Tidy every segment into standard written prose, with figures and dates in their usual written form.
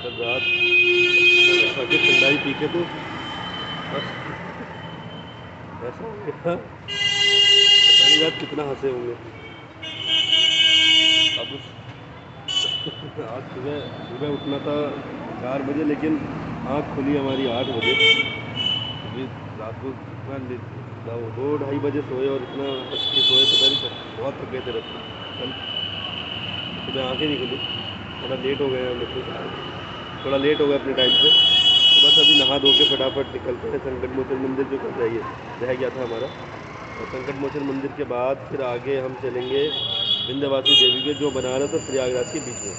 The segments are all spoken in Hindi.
कल रात खाके ठंडाई पी के तो बस ऐसा हो गया, पता नहीं रात कितना हंसे होंगे। अब आज सुबह उठना था 4 बजे, लेकिन आँख खुली हमारी 8 बजे। अभी रात को इतना 2-2:30 बजे सोए और इतना हंस के सोए, पता नहीं बहुत थक गए थे रात कल। सुबह आँखें नहीं खुली, थोड़ा लेट हो गए हम, थोड़ा लेट हो गए अपने टाइम से। तो बस अभी नहा धो के फटाफट निकलते हैं संकट मोचन मंदिर जो कल रह गया था हमारा। और संकट मोचन मंदिर के बाद फिर आगे हम चलेंगे विंध्यवासिनी देवी के, जो बनारस और प्रयागराज के बीच में।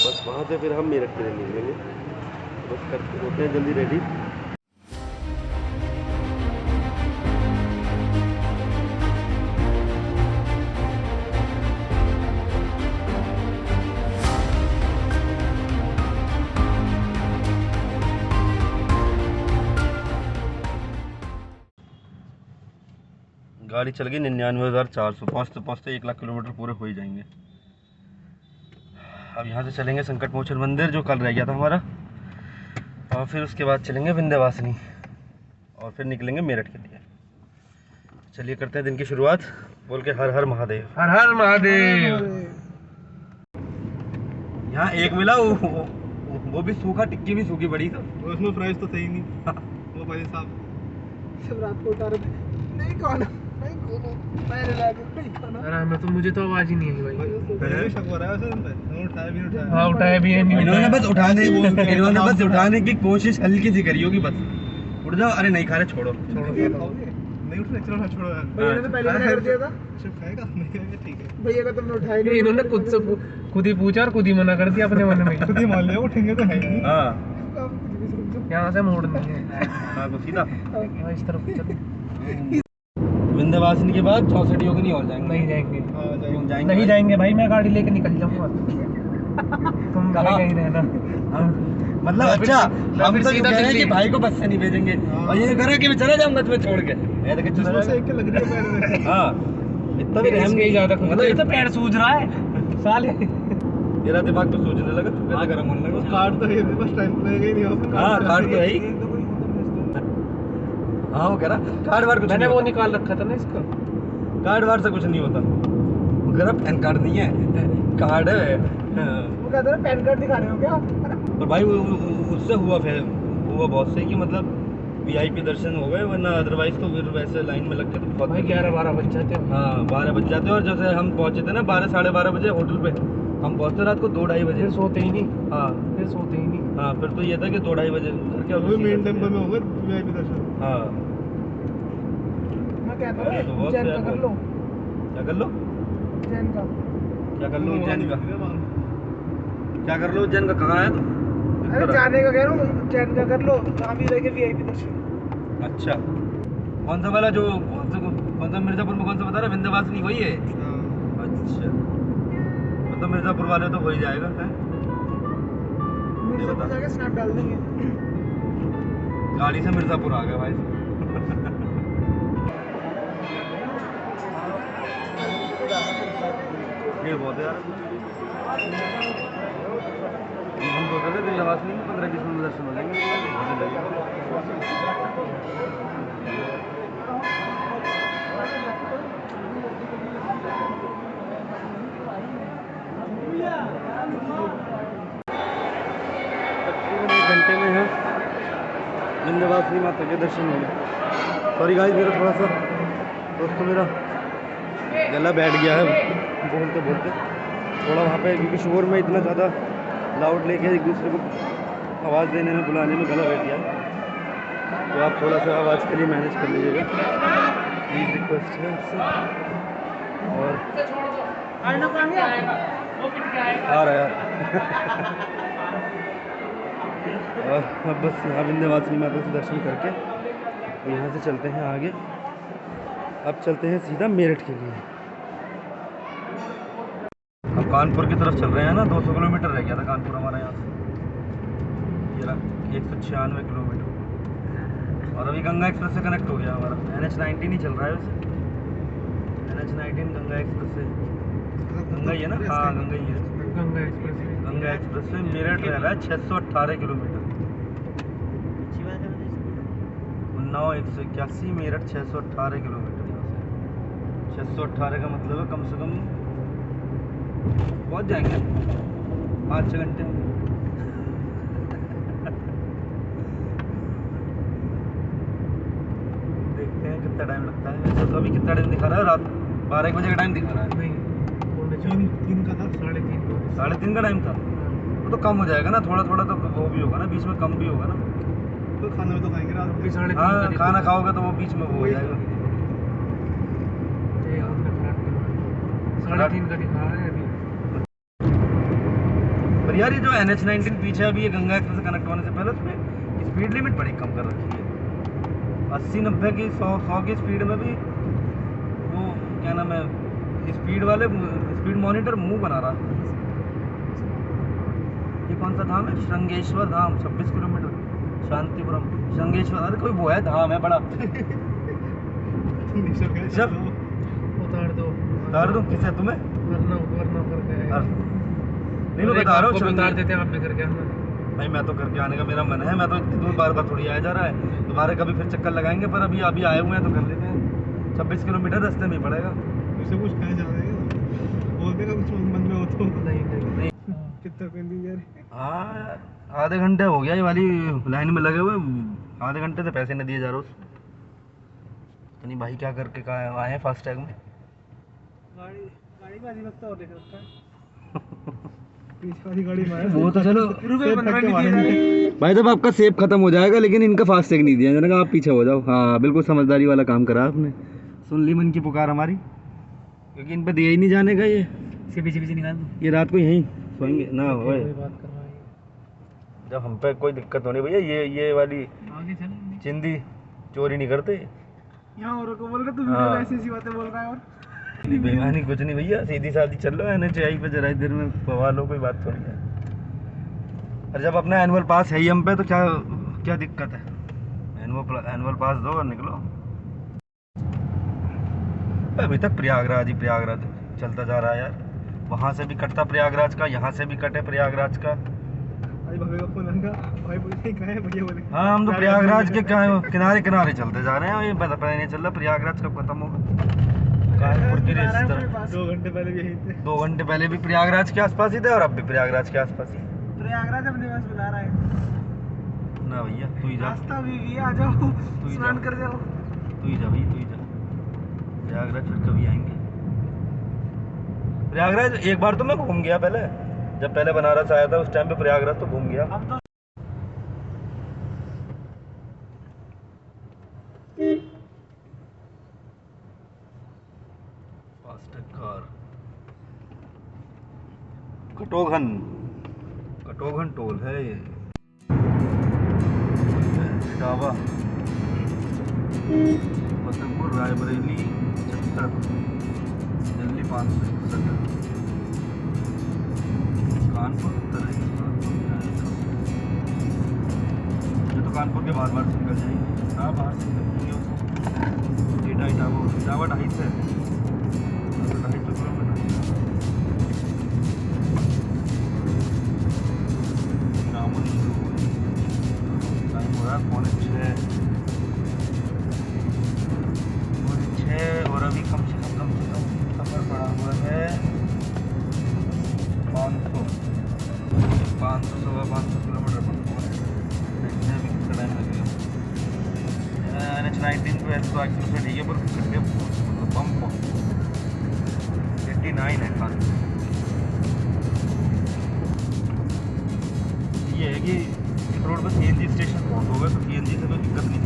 बस वहाँ से फिर हम मेरठ के लिए निकलेंगे। बस करते होते हैं जल्दी रेडी। गाड़ी चल गई 99,400। पहुँचते पहुँचते 1 लाख किलोमीटर पूरे हो ही जाएंगे। अब यहाँ से चलेंगे संकट मोचन मंदिर जो कल रह गया था हमारा, और फिर उसके बाद चलेंगे विंध्यवासिनी और फिर निकलेंगे मेरठ के लिए। चलिए करते हैं दिन की शुरुआत, बोल के हर हर महादेव। हर हर महादेव। यहाँ एक मिला वो भी सूखा, टिक्की भी सूखी पड़ी, तो उसमें प्राइस तो सही नहीं। वो भाई साहब सब रात को उठा रहे थे, नहीं खाना नहीं खाना, पैर हिला के नहीं खाना। अरे मैं तो, मुझे तो आवाज ही नहीं आई भाई। पहले शक हो रहा है वैसे तुम उठाया भी नहीं उठाया। हां उठाया भी है, नहीं इन्होंने बस उठाने की कोशिश हल्की सी करी होगी, बस उठ जाओ। अरे नहीं खा रहे, छोड़ो नहीं उठ रहे, चलो ना छोड़ो यार। भैया ने तो पहले मना कर दिया था, सिर्फ खाएगा नहीं खाएगा ठीक है। भैया का तुमने उठाया नहीं, इन्होंने खुद ही पूछा और खुद ही मना कर दिया अपने मन में। खुद ही मान लिया उठेंगे तो है नहीं। हां यहाँ से मोड़ नहीं है। हाँ तो सीधा इस तरफ चलो। विंध्यवासिनी के बाद 64 योगिनी और जाएंगे। नहीं जाएंगे, जाएंगे नहीं जाएंगे भाई, मैं गाड़ी लेके निकल जाऊंगा। तुम कहीं रहना। मतलब अच्छा, हम तो सीधा कि भाई को बस से नहीं भेजेंगे, और ये करे कि मैं चला जाऊंगा तुम्हें छोड़ के। ये देख चला से एक के लग रही है पैर। हां इतना भी रहम नहीं ज्यादा, मतलब ये तो पैर सूज रहा है साले। मेरा दिमाग तो सूजने लगा, पहले गरम होने लगा। कार्ड तो है बस, टाइम लगेगा ही नहीं। हां कार्ड तो है ही। हाँ वो कह रहा कार्ड वार्ड कुछ, मैंने वो निकाल रखा था ना इसका। कार्ड वार्ड से कुछ नहीं होता। वो कह रहा पैन कार्ड नहीं है, कार्ड है। वो कहता है पैन कार्ड दिखा रहे हो क्या? पर भाई उससे हुआ बहुत सही कि मतलब वीआईपी दर्शन हो गए, वरना अदरवाइज तो फिर वैसे लाइन में लग के तो बहुत भाई 11-12 बज जाते हैं। हाँ 12 बज जाते हैं। और जैसे हम पहुंचे थे ना 12-12:30 बजे होटल पे, हम पहुंचते रात को 2-2:30 बजे। फिर सोते ही नहीं। हाँ फिर सोते ही नहीं। हाँ फिर तो ये था कि 2-2:30 बजे करके वो मेन टेम्पल में होगा वीआईपी दर्शन। हाँ मैं कहता हूँ उज्जैन का कर लो। क्या कर लो? उज्जैन का क्या कर लो? उज्जैन का क्या कर लो? उज्जैन का कहाँ है तो? अरे जाने का कह रहा हूँ, उज्जैन का कर लो, वहाँ भी रहेंगे वीआईपी दर्शन। अच्छा कौन सा वाला, जो कौन सा मिर्जापुर में कौन सा बता रहा है? विंध्यवासिनी वही है? अच्छा मतलब मिर्जापुर वाले तो हो ही जाएगा। है मिर्जापुर जाके स्नैप डाल देंगे। गाड़ी से मिर्जापुर आ गए भाई। ये बहुत है यार। हम सोच रहे थे विंध्यवासिनी में 15-20 मिनट दर्शन हो जाएंगे। तकरीबन 1 घंटे में है विंध्यवासिनी माता के दर्शन हो गए। सॉरी गाइस, मेरा थोड़ा सा दोस्तों मेरा गला बैठ गया है बोलते बोलते थोड़ा वहाँ पे, क्योंकि शोर में इतना ज़्यादा लाउड लेके एक दूसरे को आवाज़ देने में बुलाने में गला बैठ गया है। तो आप थोड़ा सा आवाज़ के लिए मैनेज कर लीजिएगा, प्लीज़ रिक्वेस्ट है आपसे। और आ रहा यार। और अब बस यहाँ विंध्यवासिनी माता से दर्शन करके यहाँ से चलते हैं आगे। अब चलते हैं सीधा मेरठ के लिए। हम कानपुर की तरफ चल रहे हैं ना, 200 किलोमीटर रह गया था कानपुर हमारा यहाँ से। ये रहा 196 किलोमीटर। और अभी गंगा एक्सप्रेस से कनेक्ट हो गया हमारा। NH-19 ही चल रहा है वैसे, NH-19 गंगा एक्सप्रेस से। गंगा ही है ना? हाँ गंगा ही है। Ganga express Ganga express way Meerut रह रहा है 618 किलोमीटर। अच्छी बात है। 9,181 मेरठ 618 किलोमीटर। 618 का मतलब है कम से कम पहुँच जाएंगे 5-6 घंटे में। देखते हैं कितना टाइम लगता है। वैसे तो अभी कितना टाइम दिखा रहा है? रात 12 बजे का टाइम दिखा रहा है। नहीं, 3 का था, 3:30। 3:30 का टाइम था। वो तो कम हो जाएगा ना, थोड़ा थोड़ा तो वो भी होगा ना, बीच में कम भी होगा ना। तो खाना में तो खाएंगे रात में 3:30। हाँ, खाना खाओगे तो वो बीच में वो हो जाएगा। 3:30 का दिखा रहा है अभी। पर यार ये जो NH-19 पीछे अभी ये गंगा एक्सप्रेस से कनेक्ट होने से पहले उसमें स्पीड लिमिट बड़ी कम कर रखी है। 80-90 की 100 की स्पीड में भी वो क्या नाम है, स्पीड मॉनिटर मुंह बना रहा है। ये कौन सा धाम है? श्रृंगेश्वर धाम, 26 किलोमीटर। शांतिपुरम श्रृंगेश्वर, अरे कोई वो है धाम है बड़ा। जब उतार दो किसे तुम्हें वरना करके नहीं, मैं बता रहा हूँ उतार देते हैं, आप भी करके आना। भाई मैं तो करके आने का मेरा मन है। मैं तो इतनी बार थोड़ी आया जा रहा है। दोबारा कभी फिर चक्कर लगाएंगे, पर अभी आए हुए हैं तो कर लेते हैं। 26 किलोमीटर रास्ते में पड़ेगा। उसे कुछ कह जा रहे हैं, बोलते का कुछ मन में हो तो नहीं। कितना पेंडिंग यार? हाँ, आधे घंटे हो गया ये वाली लाइन में लगे हुए। आधे घंटे से पैसे नहीं दिए जा रहे उसमें। नहीं भाई क्या करके कहा आए हैं फास्ट टैग में। गाड़ी में अभी लगता और देख रखा है। पीछे वाली गाड़ी में वो तो चलो ₹15 भाई, जब आपका सेब खत्म हो जाएगा, लेकिन इनका फास्ट टैग नहीं दिया जाएगा। आप पीछे हो जाओ। हाँ बिल्कुल समझदारी वाला काम करा आपने। सुन ली मन की पुकार हमारी, क्योंकि इन पे दिया ही नहीं जाने का। ये पीछे निकाल दो। ये रात को यहीं सोएंगे ना। कोई बात कर रहा है जब हम पे कोई दिक्कत होनी भैया, ये वाली आगे चल। चिंदी चोरी नहीं करते यहाँ औरों को बोल रहे तू हाँ। ऐसी ऐसी बातें बोल रहा है। और बेईमानी कुछ नहीं भैया, सीधी सादी चल रहा है। NH पे जरा इस देर में पवा लो, कोई बात थोड़ी है। और जब अपना एनुअल पास है ही हम पे, तो क्या दिक्कत है? एनुअल पास दो और निकलो। अभी तक प्रयागराज चलता जा रहा है यार। वहाँ से भी कटता प्रयागराज का, यहाँ से भी कटे प्रयागराज का। हाँ, हम तो प्रयागराज के किनारे चलते जा रहे हैं। ये पता नहीं चल रहा प्रयागराज कब खत्म होगा। कानपुर की रेस 2 घंटे पहले भी यही थे। 2 घंटे पहले भी प्रयागराज के आसपास ही थे, और अब भी प्रयागराज के आसपास ही। प्रयागराज अपने पास बुला रहा है ना भैया, तू ही जा। रास्ता भी आ जाओ, स्नान कर जाओ। तू ही जा भैया, तू ही जा। प्रयागराज फिर कभी आएंगे। प्रयागराज एक बार तो मैं घूम गया पहले, जब पहले बनारस आया था उस टाइम पे प्रयागराज तो घूम गया। अब तो कटोघन टोल है ये। इटावा, फतेहपुर, रायबरेली 76, दिल्ली 561, कानपुर उत्तर है। ये तो कानपुर के बार निकल जाएंगे। हाँ, बाहर से निकलेंगे उसको। इटावा 250 है, 250 किलोमीटर। पौने 6 और अभी कम से कम सफ़र पड़ा हुआ है 500 किलोमीटर पड़ता है। देखते हैं अभी कितना टाइम लगेगा। NH-19 पे तो एक्चुअल से ठीक है, पर खड्डे पंप 89 है खान। ये है कि रोड पर CNG स्टेशन बहुत होगा, तो CNG से कोई दिक्कत नहीं।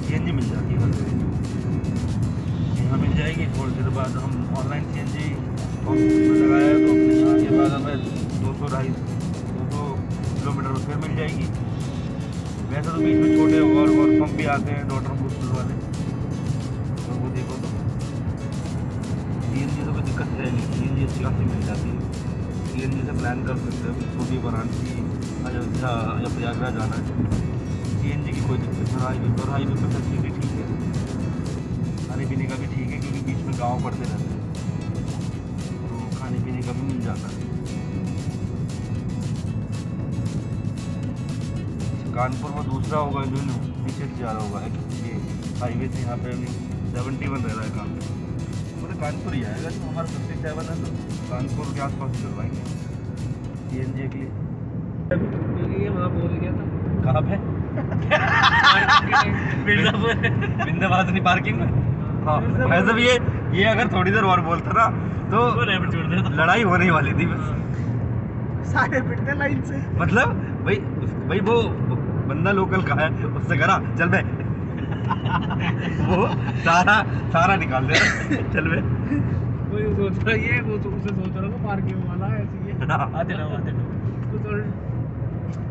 CNG मिल जाती है हर यहाँ मिल जाएगी। थोड़ी देर बाद हम ऑनलाइन CNG लगाया है, तो अपने यहाँ के बाद हमें 200 किलोमीटर फिर मिल जाएगी। वैसे तो बीच में छोटे और पंप भी आते हैं, डॉटर बूस्टर वाले, तो वो देखो तो CNG से कोई दिक्कत है नहीं। CNG अच्छी खासी मिल जाती है। CNG से प्लान कर सकते हैं छोटी वाराणसी, अयोध्या या प्रयागराज जाना है। CNG की कोई दिक्कत नहीं। हाईवे पर फैसिलिटी ठीक है, खाने पीने का भी ठीक है, क्योंकि बीच में गांव पड़ते रहते हैं, तो खाने पीने का भी मिल जाता है। कानपुर में दूसरा होगा जो पीछे से जा रहा होगा, ये हाईवे से यहाँ पे 71 रह रहा है कानपुर, मतलब कानपुर ही आएगा। जो हमारा 57 है तो कानपुर के आसपास चलवाएंगे CNG के लिए। ये वहाँ बोल गया था कहाँ पे? बिंदाबादनी पार्किंग में। हाँ वैसे भी ये अगर थोड़ी देर और बोलता ना तो लड़ाई होने वाली थी बस। सारे पिटते लाइन से, मतलब भाई वो बंदा लोकल का है, उससे करा चल बे वो सारा निकाल दे चल बे। वो सोच रहा है, वो उसे सोच रहा था पार्किंग वाला है ऐसे ही आते ना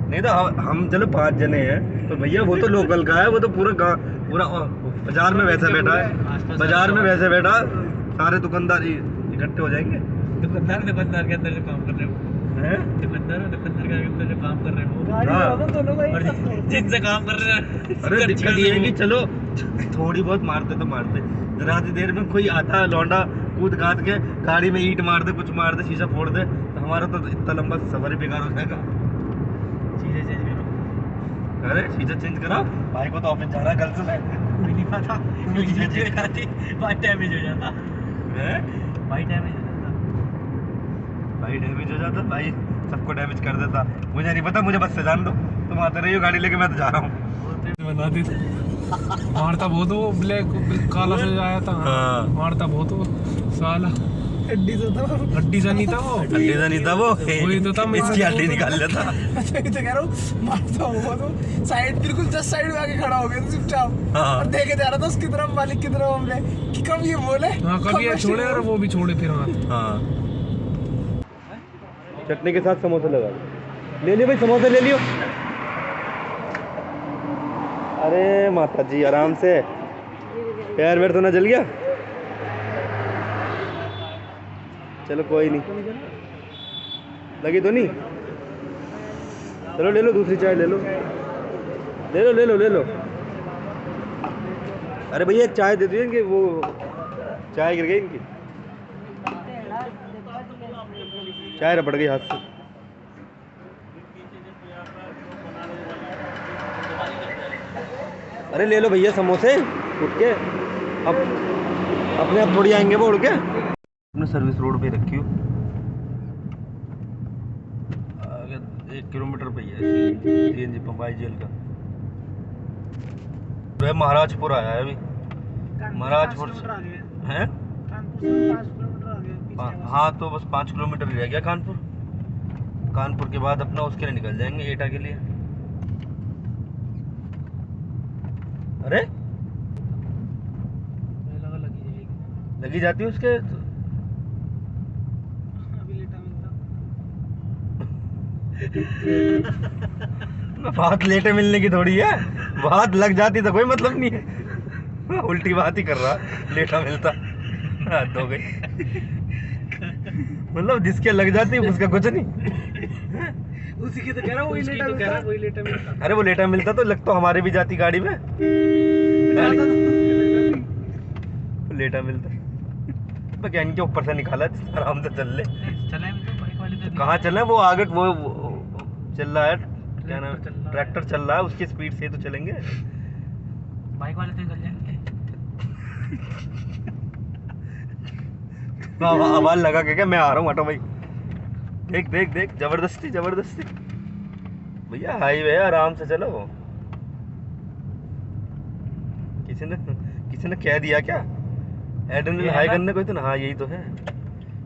नहीं तो हम चलो 5 जने हैं तो भैया वो तो लोकल का है, वो तो पूरा बाजार में वैसे बैठा है, बाजार में वैसे बैठा, सारे दुकानदार इकट्ठे हो जाएंगे। दुकानदार के अंदर जो काम कर रहे हो, दुकानदार के अंदर जो काम कर रहे हो, और जिनसे काम कर रहे हैं। अरे दिक्कत ये है कि चलो थोड़ी बहुत मारते तो मारते, जरा सी देर में कोई आता लौंडा कूद काद के गाड़ी में ईंट मार दे, कुछ मार दे, शीशा फोड़ दे, तो हमारा तो इतना लंबा सफर ही बेकार हो जाएगा। चीजें चेंज करो। अरे शीशा चेंज करा, भाई को तो ऑफिस जाना कल से, नहीं पता भाई डैमेज हो जाता है, भाई डैमेज हो जाता, भाई डैमेज हो जाता, भाई सबको डैमेज कर देता। मुझे नहीं पता, मुझे बस से जान दो, तुम आते रहिए गाड़ी लेके, मैं तो जा रहा हूँ। बना दी मारता बहुत वो ब्लैक काला से आया था। हाँ। मारता बहुत वो साला, हड्डी से था, हड्डी से नहीं था वो, हड्डी से नहीं था वो, वही तो था, इसकी हड्डी निकाल लेता। अच्छा तो कह रहा हूँ मारता वो तो साइड, बिल्कुल जस्ट साइड में आके खड़ा हो गया चुपचाप, और देखे जा रहा था उसकी तरफ, मालिक की तरफ हमने कि कब ये बोले, हाँ कब ये छोड़े और वो भी छोड़े फिर हाथ। हाँ चटनी के साथ समोसा लगा ले लियो भाई, समोसा ले लियो। अरे माता जी आराम से, पैर वैर तो ना जल गया? चलो कोई नहीं, लगी तो नहीं? चलो ले लो दूसरी चाय, ले लो ले लो ले लो ले लो। अरे भैया एक चाय दे दीजिए इनकी, वो चाय गिर गई इनकी, चाय रपड़ गई हाथ से। अरे ले लो भैया समोसे, उठ के अब अपने आप थोड़ी आएंगे वो उड़ के। अपने सर्विस रोड पे रखी हो, 1 किलोमीटर पे ही है CNG पंप जेल का। तो महाराजपुर आया है अभी, महाराजपुर है, हाँ तो बस 5 किलोमीटर रह गया कानपुर। कानपुर के बाद अपना उसके लिए निकल जाएंगे एटा के लिए। अरे लगी जाती है उसके, अभी लेटा मिलता बात लेटे मिलने की थोड़ी है, बात लग जाती तो कोई मतलब नहीं है। उल्टी बात ही कर रहा, लेटा मिलता हद हो गई। मतलब जिसके लग जाती है उसका कुछ नहीं, उसी की तो कह रहा हूँ, वही लेटा मिलता। अरे वो लेटा मिलता तो लग तो हमारे भी जाती गाड़ी में, लेटा मिलता मैकेनिक के ऊपर से निकाला, आराम से चल ले। कहाँ चले, वो आगे वो चल रहा है, क्या नाम, ट्रैक्टर चल रहा है, उसकी स्पीड से तो चलेंगे, बाइक वाले तो निकल जाएंगे। आवाज लगा के क्या मैं आ रहा हूँ, हटो भाई। देख देख देख, जबरदस्ती जबरदस्ती भैया, हाईवे है आराम से चलो। किसी ने कह दिया क्या एड्रेनलिन हाई करने को, तो ना हाँ यही तो है,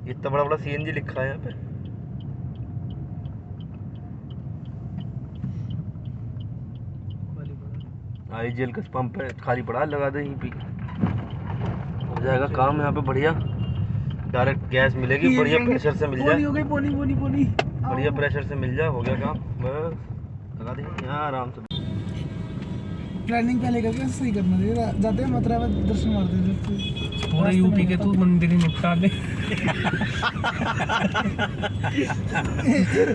इतना बड़ा बड़ा CNG लिखा है यहाँ पे। IGL का पंप है, खाली पड़ा, लगा दे यहीं पे, हो जाएगा काम यहाँ पे बढ़िया। डायरेक्ट गैस मिलेगी, बढ़िया प्रेशर से मिल जाए, बढ़िया प्रेशर से मिल जाए, हो गया काम, बस लगा दे यहाँ आराम से। प्लानिंग पहले करके सही करना चाहिए, जाते हैं मथुरा में दर्शन मारते हैं पूरा यूपी के, तू मंदिर ही निपटा ले।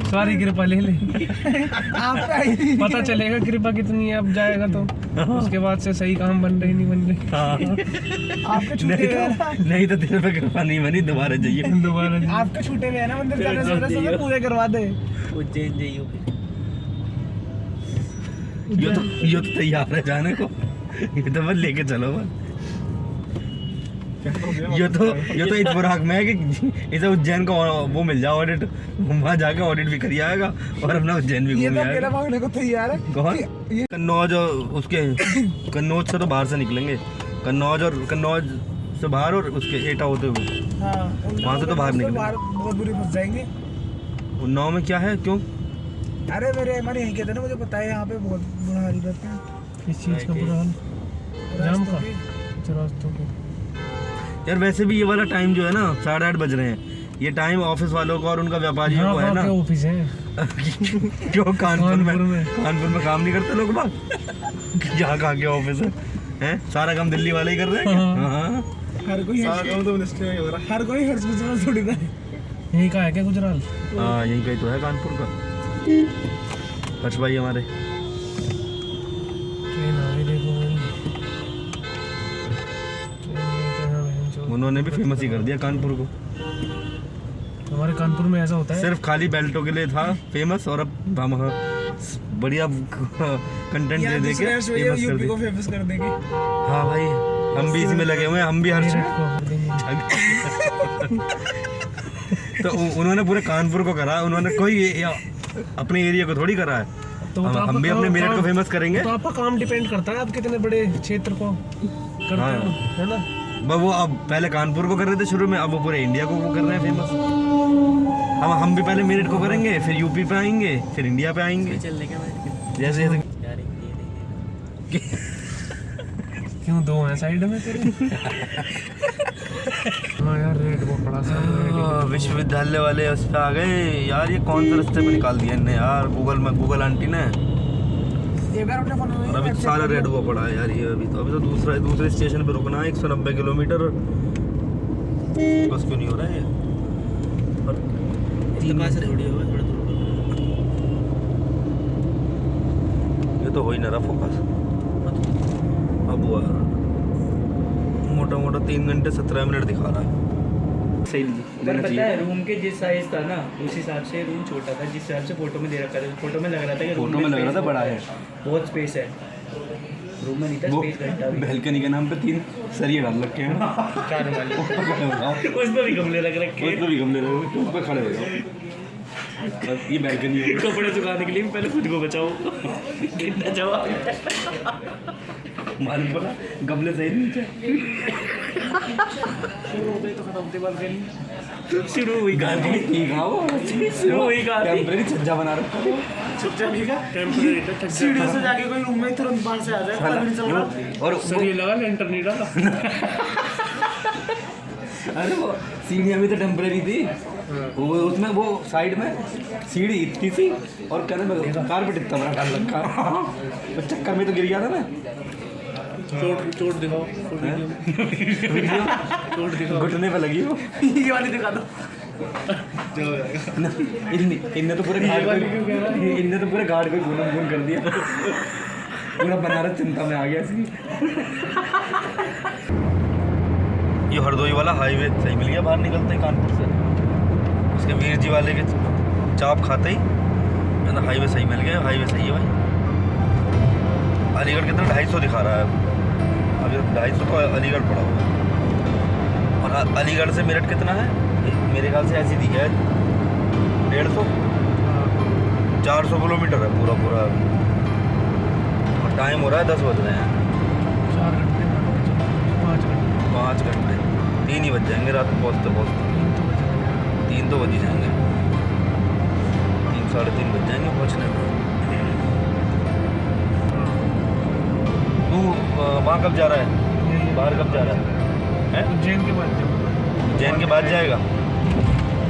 सारी कृपा ले ले, पता चलेगा कृपा कितनी है, अब जाएगा तो उसके बाद से सही काम बन रहे नहीं बन रहे। आपके छूटे नहीं तो तेरे पे कृपा नहीं बनी, दोबारा जाइए, आपके छूटे हुए हैं ना मंदिर, पूरे करवा दे। उज्जैन जाइए, ये तो तैयार है जाने को, ये तो बस लेके चलो बस। ये तो इत्तेफाक में है कि इसे उज्जैन का वो मिल जाए ऑडिट, वहाँ जाके ऑडिट भी करी आएगा और अपना उज्जैन भी घूम आएगा। भागने को तैयार है कौन? कन्नौज और उसके कन्नौज से तो बाहर से निकलेंगे, कन्नौज से बाहर और उसके एटा होते हुए वहाँ से तो बाहर निकलेंगे। बहुत बुरी फंस जाएंगे। उन्नाव में क्या है, क्यों? अरे मेरे हमारे यहीं कहते ना, मुझे पता है यहाँ पे बहुत बुरा हाल रहता है। इस चीज़ का बुरा हाल जाम का रास्तों के। यार वैसे भी ये वाला टाइम जो है ना 8:30 बज रहे हैं, ये टाइम ऑफिस वालों का और उनका व्यापारियों को है ना। ऑफिस है क्यों कानपुर में काम नहीं करते लोग बाग? यहाँ कहाँ के ऑफिस है? सारा काम दिल्ली वाले ही कर रहे हैं। हर कोई सारा काम तो मिनिस्ट्री में हो रहा है, हर कोई हर गुजराल थोड़ी ना है। यही का है क्या गुजराल? हाँ यहीं का ही तो है कानपुर का। हर्ष भाई हमारे उन्होंने भी फेमस ही कर दिया कानपुर को। हमारे कानपुर में ऐसा होता है, सिर्फ खाली बेल्टों के लिए था फेमस, और अब हम बढ़िया कंटेंट दे देके फेमस कर देंगे। हाँ भाई हम भी इसमें लगे हुए हैं, हम भी हर्ष। तो उन्होंने पूरे कानपुर को करा, उन्होंने कोई अपने एरिया को थोड़ी करा है। तो हम भी अपने मेरठ को फेमस करेंगे। तो आपका काम डिपेंड करता है आप कितने बड़े क्षेत्र को करते हो, है ना? वो अब पहले कानपुर को कर रहे थे शुरू में, अब वो पूरे इंडिया को कर रहे हैं फेमस। हम भी पहले मेरठ को करेंगे, फिर यूपी पे आएंगे, फिर इंडिया पे आएंगे। जैसे क्यों दो हैं साइड में तेरे? हाँ यार रेड वो पड़ा सा। विश्वविद्यालय वाले उस पे आ गए यार। ये कौन सा रास्ते पे निकाल दिया इनने यार, गूगल आंटी ने। और अभी सारा रेड हुआ पड़ा है यार। ये अभी तो दूसरे स्टेशन पे रुकना है 190 किलोमीटर। बस क्यों नहीं हो रहा है ये? ये तो हो ही ना रहा फोकस। अब हुआ मोटा 3 घंटे 17 मिनट दिखा रहा है। सही पर पता है रूम के जिस साइज था ना उस हिसाब से रूम छोटा था, जिस हिसाब से फोटो में दे रखा था। फोटो में लग रहा था कि फोटो में लग रहा था बड़ा है, बहुत स्पेस है। रूम में नहीं था स्पेस घंटा भी। बैल्कनी के नाम पे 3 सरिये डाल रखे हैं। उसमें भी गमले लग रखे हैं, उसमें भी गमले लगे हैं, ऊपर खड़े हो जाओ। ये बैल्कनी है। कपड़े सुखाने के लिए पहले खुद को बचाओ। कितना जवाब मालूम पड़ा गमले सही नीचे शुरू हुई गाड़ी। शुरू हुई गाड़ी। टेम्परेरी छज्जा बना रखा है। छज्जा भी का टेम्परेरी था। सीढ़ियों से जाके कोई रूम में तुरंत बाहर से आ जाए। और सर ये लगा लेंटर नहीं डाला। अरे वो सीढ़ियाँ भी तो टेम्परेरी थी। वो उसमें वो साइड में सीढ़ी इतनी सी और कहने में कारपेट इतना बड़ा डाल रखा। तो चक्कर में तो गिर गया था मैं। चोट दिखाओ, चोट दिखाओ, घुटने पे लगी वो। ये वाली दिखा दो। इनने तो पूरे घाट को गुन कर दिया। पूरा बनारस चिंता में आ गया इसकी। ये हरदोई वाला हाईवे सही मिल गया बाहर निकलते ही कानपुर से। उसके वीर जी वाले के चाप खाते ही हाईवे सही मिल गया। हाईवे सही है भाई। अलीगढ़ कितना 250 दिखा रहा है अभी। 250 तो अलीगढ़ पड़ा हुआ है। और अलीगढ़ से मेरठ कितना है मेरे ख्याल से ऐसी दिखा है 150 400 किलोमीटर है पूरा। और टाइम हो रहा है 10 बज रहे हैं। 5 घंटे 3 ही बज जाएंगे रात में पहुँचते 3 तो बज ही जाएंगे। 3 साढ़े 3 बज जाएंगे पहुँचने में। तू वहाँ कब जा रहा है? बाहर कब जा रहा है? उज्जैन के बाद उज्जैन के बाद जाएगा।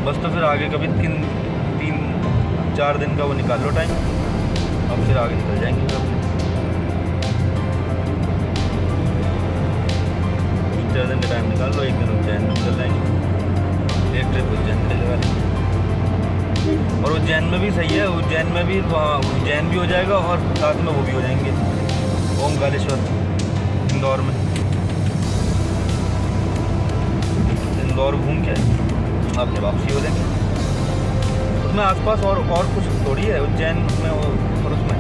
बस तो फिर आगे कभी 3-4 दिन का वो निकाल लो टाइम, अब फिर आगे निकल जाएंगे। 3-4 दिन का टाइम निकाल लो, 1 दिन उज्जैन में निकल जाएंगे। एक ट्रिप उज्जैन के लिए वाली। और उज्जैन में भी सही है। उज्जैन में भी वहाँ उज्जैन भी हो जाएगा और साथ में वो भी हो जाएंगे ओमकारेश्वर इंदौर में। इंदौर घूम के आपने वापसी हो जाएंगे। उसमें आसपास और कुछ थोड़ी है उज्जैन में और उसमें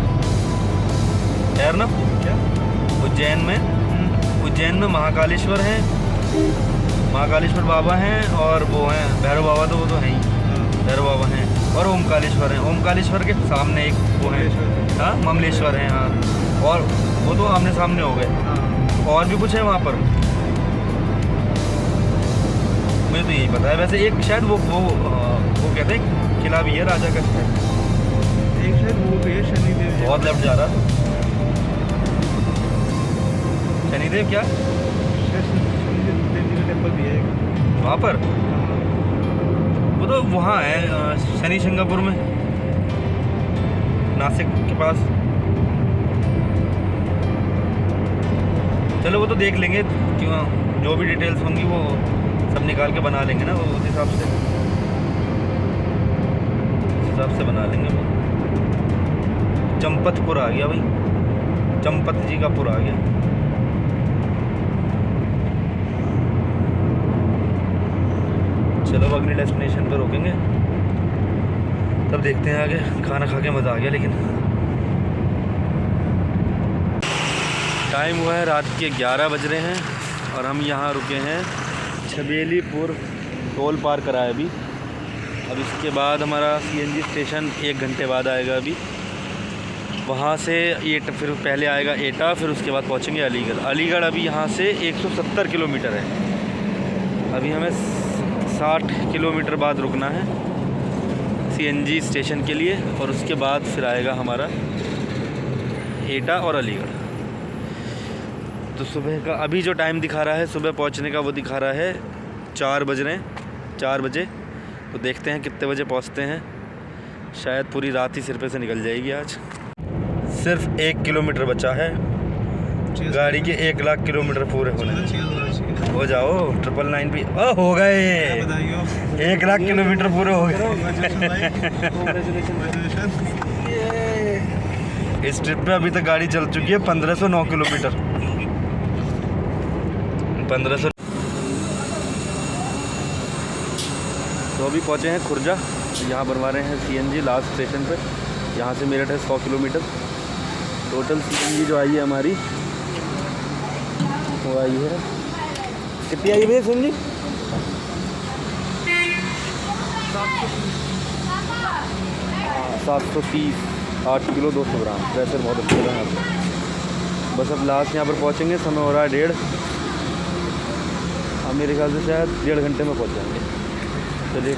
ठहरना। क्या? उज्जैन में महाकालेश्वर है, महाकालेश्वर बाबा हैं, और वो हैं भैरव बाबा, तो वो तो हैं ही, भैरव बाबा हैं, और ओमकालेश्वर हैं। ओमकालेश्वर के सामने एक वो है, हाँ ममलेश्वर है, हाँ, और वो तो आमने सामने हो गए। और भी कुछ है वहाँ पर, मुझे तो यही पता है। वैसे एक शायद वो कहते हैं किला भी है राजा का, एक शायद वो भी है शनिदेव। बहुत लेफ्ट जा रहा। शनिदेव क्या टेम्पल भी है वहाँ पर? वो तो वहाँ है शनि सिंगापुर में, नासिक के पास। चलो वो तो देख लेंगे, क्यों जो भी डिटेल्स होंगी वो सब निकाल के बना लेंगे ना, वो उस हिसाब से बना लेंगे। वो चंपतपुर आ गया भाई, चंपत जी का पुर आ गया। चलो अगले डेस्टिनेशन पर रोकेंगे, तब देखते हैं आगे। खाना खा के मज़ा आ गया। लेकिन टाइम हुआ है रात के 11 बज रहे हैं और हम यहाँ रुके हैं छबेलीपुर, टोल पार करा है अभी। अब इसके बाद हमारा CNG स्टेशन 1 घंटे बाद आएगा। अभी वहाँ से फिर पहले आएगा एटा, फिर उसके बाद पहुँचेंगे अलीगढ़। अलीगढ़ अभी यहाँ से 170 किलोमीटर है। अभी हमें 60 किलोमीटर बाद रुकना है CNG स्टेशन के लिए, और उसके बाद फिर आएगा हमारा एटा और अलीगढ़। तो सुबह का अभी जो टाइम दिखा रहा है सुबह पहुंचने का, वो दिखा रहा है 4 बज रहे हैं, 4 बजे। तो देखते हैं कितने बजे पहुंचते हैं। शायद पूरी रात ही सिर पे से निकल जाएगी आज। सिर्फ 1 किलोमीटर बचा है गाड़ी के 1 लाख किलोमीटर पूरे होने। हो जाओ 999 भी हो गए, 1 लाख किलोमीटर पूरे हो गए। इस ट्रिप पे अभी तक गाड़ी चल चुकी है 1509 किलोमीटर। 1500। तो अभी पहुँचे हैं खुर्जा, यहाँ बनवा रहे हैं CNG लास्ट स्टेशन पे। यहाँ से मेरठ है 100 किलोमीटर। टोटल CNG जो आई है हमारी वो आई है, कितनी आई भैया CNG? 730, 8 किलो 200 ग्राम। वैसे बहुत अच्छा लगा यहाँ पर। बस अब लास्ट यहाँ पर पहुँचेंगे, समय हो रहा है 1:30। अब मेरे ख्याल से शायद 1.5 घंटे में पहुँच जाएंगे। चलिए